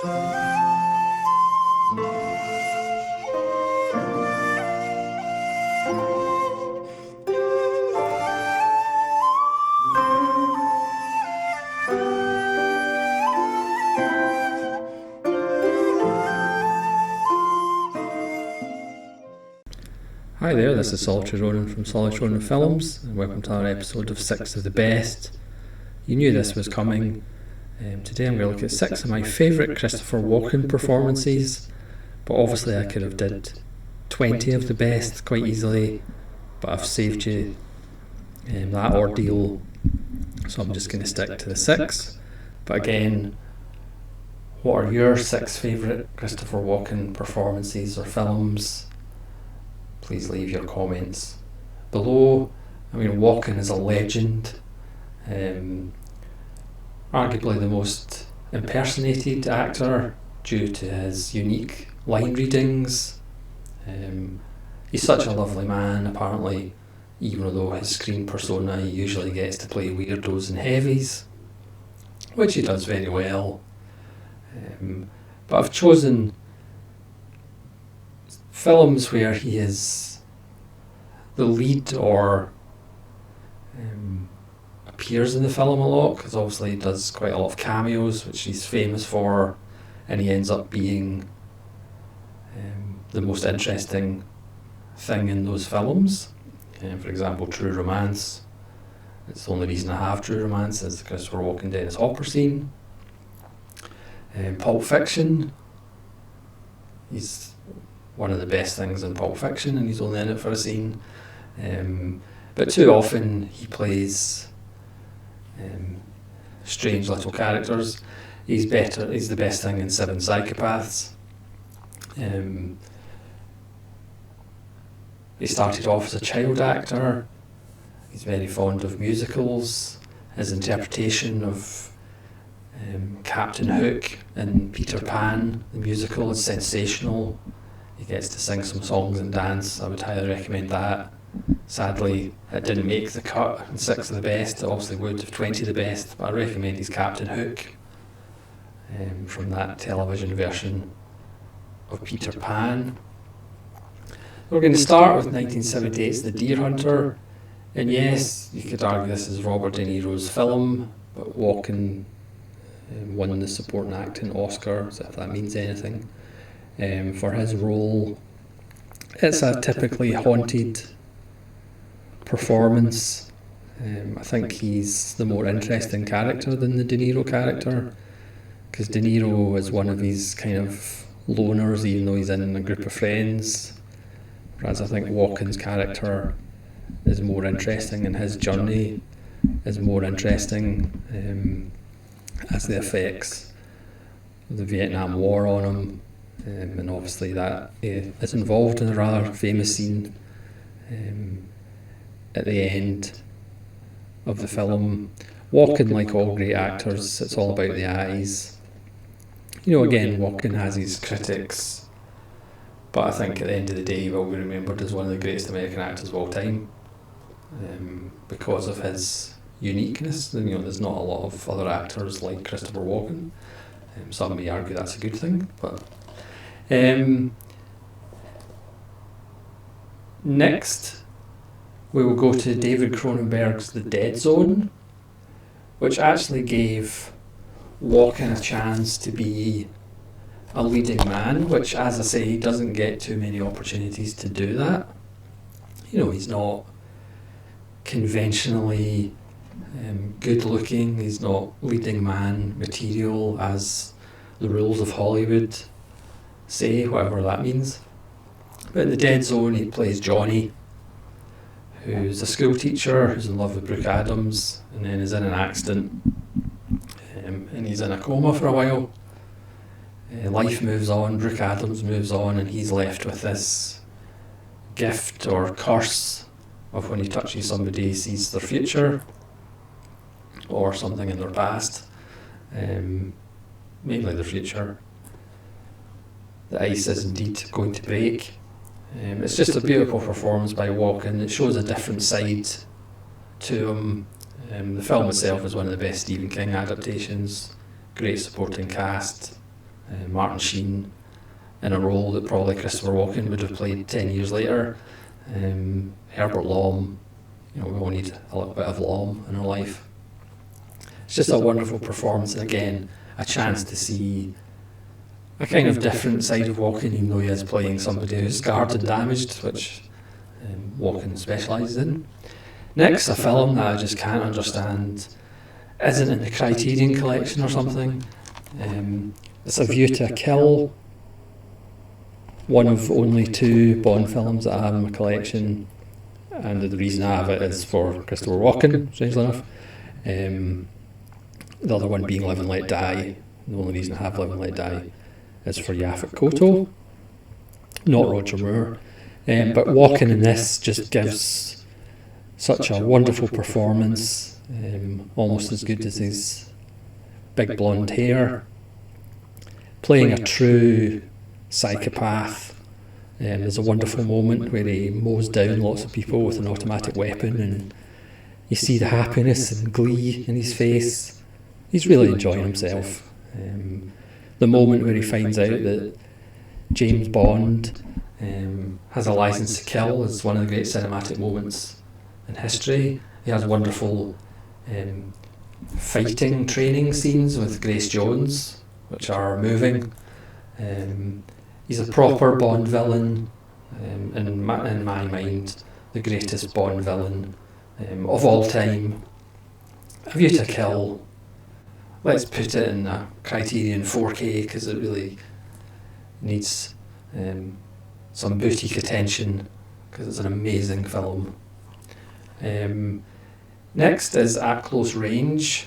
Hi there, this is Solitary Ronin from Solitary Ronin Films, and welcome to another episode of 6 of the Best. You knew this was coming. Today I'm going to look at 6 of my favourite Christopher Walken performances, but obviously I could have did 20 of the best quite easily, but I've saved you that ordeal, so I'm just going to stick to the 6. But again, what are your 6 favourite Christopher Walken performances or films? Please leave your comments below. I mean, Walken is a legend, arguably the most impersonated actor due to his unique line readings. He's such a lovely man, apparently, even though his screen persona, he usually gets to play weirdos and heavies, which he does very well. But I've chosen films where he is the lead or appears in the film a lot, because obviously he does quite a lot of cameos, which he's famous for, and he ends up being the most interesting thing in those films. For example, True Romance. It's the only reason I have True Romance is the Christopher Walken Dennis Hopper scene. Pulp Fiction. He's one of the best things in Pulp Fiction, and he's only in it for a scene. But too often he plays strange little characters. He's the best thing in Seven Psychopaths. He started off as a child actor. He's very fond of musicals. His interpretation of Captain Hook in Peter Pan, the musical, is sensational. He gets to sing some songs and dance. I would highly recommend that. Sadly, it didn't make the cut in 6 of the best. It obviously would have 20 of the best, but I recommend his Captain Hook from that television version of Peter Pan. We're going to start with 1978's The Deer Hunter, and yes, you could argue this is Robert De Niro's film, but Walken won the supporting acting Oscar, so if that means anything, for his role. It's a typically haunted performance. I think he's the more interesting character than the De Niro character, because De Niro is one of these kind of loners, even though he's in a group of friends, whereas I think Walken's character is more interesting, and his journey is more interesting, as the effects of the Vietnam War on him, and obviously that is involved in a rather famous scene at the end of the film. Walken, like all great actors, it's all about the eyes. You know, again, Walken has his critics, but I think at the end of the day he will be remembered as one of the greatest American actors of all time, because of his uniqueness. You know, there's not a lot of other actors like Christopher Walken. Some may argue that's a good thing, but next we will go to David Cronenberg's The Dead Zone, which actually gave Walken a chance to be a leading man, which, as I say, he doesn't get too many opportunities to do that. You know, he's not conventionally good looking, he's not leading man material as the rules of Hollywood say, whatever that means. But in The Dead Zone he plays Johnny, who's a school teacher who's in love with Brooke Adams, and then is in an accident, and he's in a coma for a while. Life moves on, Brooke Adams moves on, and he's left with this gift or curse of when he touches somebody, he sees their future or something in their past, mainly their future. The ice is indeed going to break. It's just a beautiful performance by Walken. It shows a different side to him. The film itself is one of the best Stephen King adaptations. Great supporting cast. Martin Sheen in a role that probably Christopher Walken would have played 10 years later. Herbert Lom, we all need a little bit of Lom in our life. It's just a wonderful performance, and again, a chance to see a kind of different side of Walken, even though he is playing somebody who's scarred and damaged, which Walken specialises in. Next, a film that I just can't understand isn't in the Criterion collection or something. It's A View to a Kill, one of only 2 Bond films that I have in my collection, and the reason I have it is for Christopher Walken, strangely enough. The other one being Live and Let Die. The only reason I have Live and Let Die is for Yaphet Kotto, not Roger Moore. But Walken in this just gives such a wonderful performance, almost as good as his big blonde hair. Playing a true psychopath. There's a wonderful moment where he mows down lots of people with an automatic weapon, and you see the happiness and glee in his face. He's really enjoying himself. The moment where he finds out that James Bond has a license to kill is one of the great cinematic moments in history. He has wonderful fighting training scenes with Grace Jones, which are moving. He's a proper Bond villain, in my mind, the greatest Bond villain of all time. A View to Kill. Let's put it in a Criterion 4K because it really needs some boutique attention because it's an amazing film. Next is At Close Range,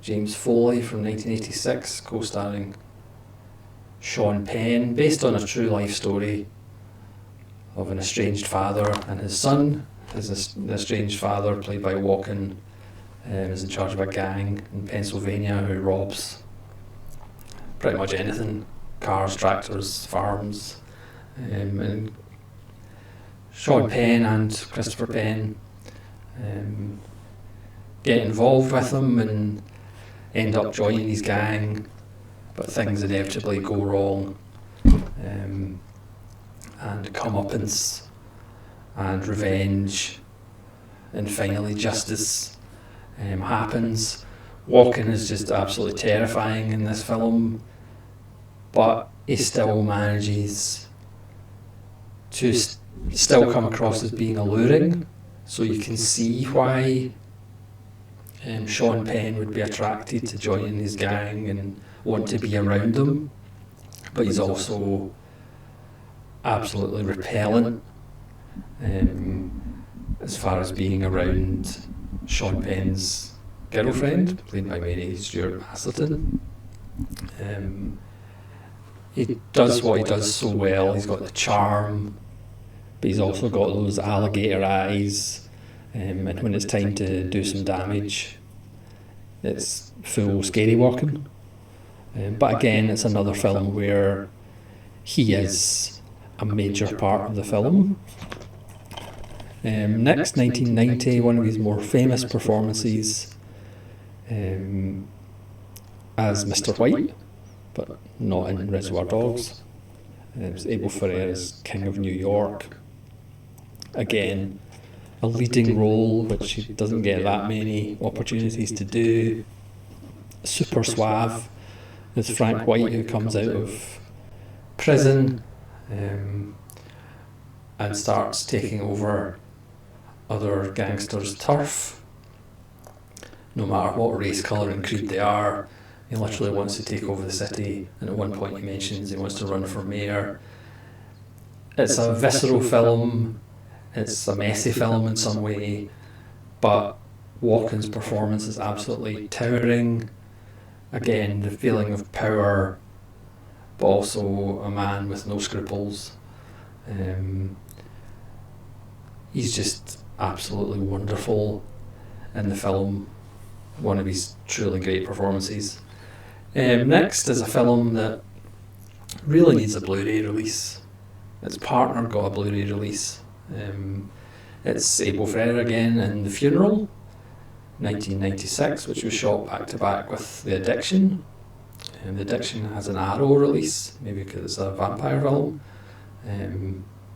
James Foley from 1986, co-starring Sean Penn, based on a true life story of an estranged father and his son. The estranged father, played by Walken, is in charge of a gang in Pennsylvania who robs pretty much anything: cars, tractors, farms. And Sean Penn and Christopher Penn get involved with him and end up joining his gang, but things inevitably go wrong, and comeuppance and revenge and finally justice happens. Walken is just absolutely terrifying in this film, but he still manages to still come across as being alluring, so you can see why Sean Penn would be attracted to joining his gang and want to be around them, but he's also absolutely repellent as far as being around Sean Penn's girlfriend, played by Mary Stuart Masterton. He does what he does so well. He's got the charm, but he's also got those alligator eyes, and when it's time to do some damage, it's full scary Walken. But again, it's another film where he is a major part of the film. Next, 1990, one of his more famous performances as Mr. White, but not in Reservoir Dogs. It's Abel Ferrara's King of New York. Again, a leading role which he doesn't get that many opportunities to do. Super suave. It's Frank White who comes out of prison and starts taking over other gangsters' turf. No matter what race, colour and creed they are, he literally wants to take over the city, and at one point he mentions he wants to run for mayor. It's a visceral film, it's a messy film in some way, but Walken's performance is absolutely towering. Again, the feeling of power, but also a man with no scruples. He's just absolutely wonderful in the film, one of his truly great performances. Next is a film that really needs a Blu-ray release. Its partner got a Blu-ray release. It's Abel Ferrara again in The Funeral, 1996, which was shot back to back with The Addiction. The Addiction has an Arrow release, maybe because it's a vampire film.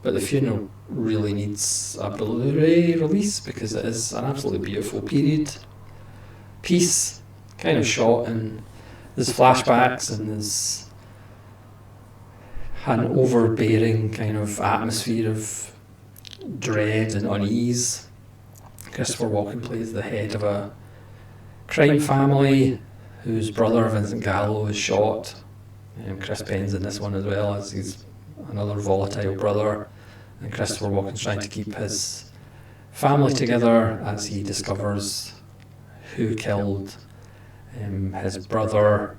But The Funeral really needs a Blu-ray release because it is an absolutely beautiful period piece, kind of shot, and there's flashbacks and there's an overbearing kind of atmosphere of dread and unease. Christopher Walken plays the head of a crime family whose brother Vincent Gallo is shot. Chris Payne's in this one as well, as he's another volatile brother, and Christopher Walken's trying to keep his family together as he discovers who killed his brother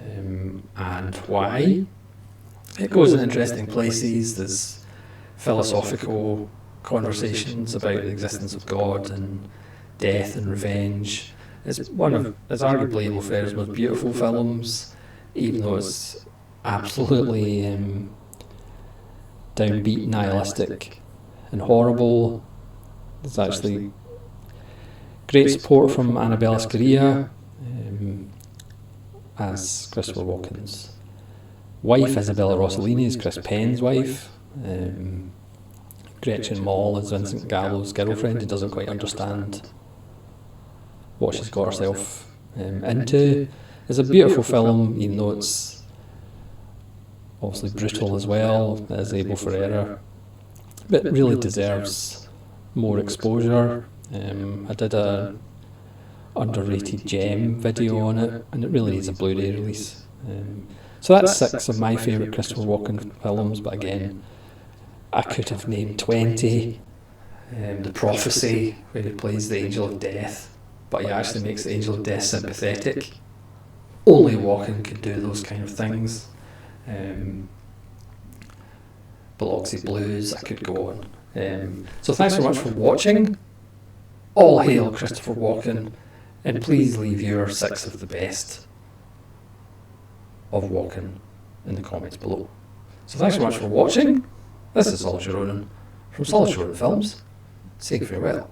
and why. It goes in interesting places. There's philosophical conversations about the existence of God and death and revenge. It's arguably Lofer's most beautiful films, even though it's absolutely downbeat, nihilistic and horrible. There's actually great support from Annabella Sciorra as Christopher Walken's wife. Isabella Rossellini is Chris Payne's wife. Gretchen Mol is Vincent Gallo's girlfriend who doesn't quite understand what she's got herself into. It's a beautiful film, even though it's obviously brutal as well, as Abel Ferrara, but it really deserves more exposure. I did a underrated gem video on it, and it really needs a Blu-ray release. So that's 6 of my favourite Christopher Walken films, but again, I could have named 20. The Prophecy, where he plays the Angel of Death, but he actually makes the Angel of Death sympathetic. Only Walken could do those kind of things. Biloxi Blues, I could go on. So thanks so much for watching. All hail Christopher Walken, and please leave your 6 of the best of Walken in the comments below. So thanks so much for watching. This is Solid Ronan from Solid Ronan Films, saying farewell.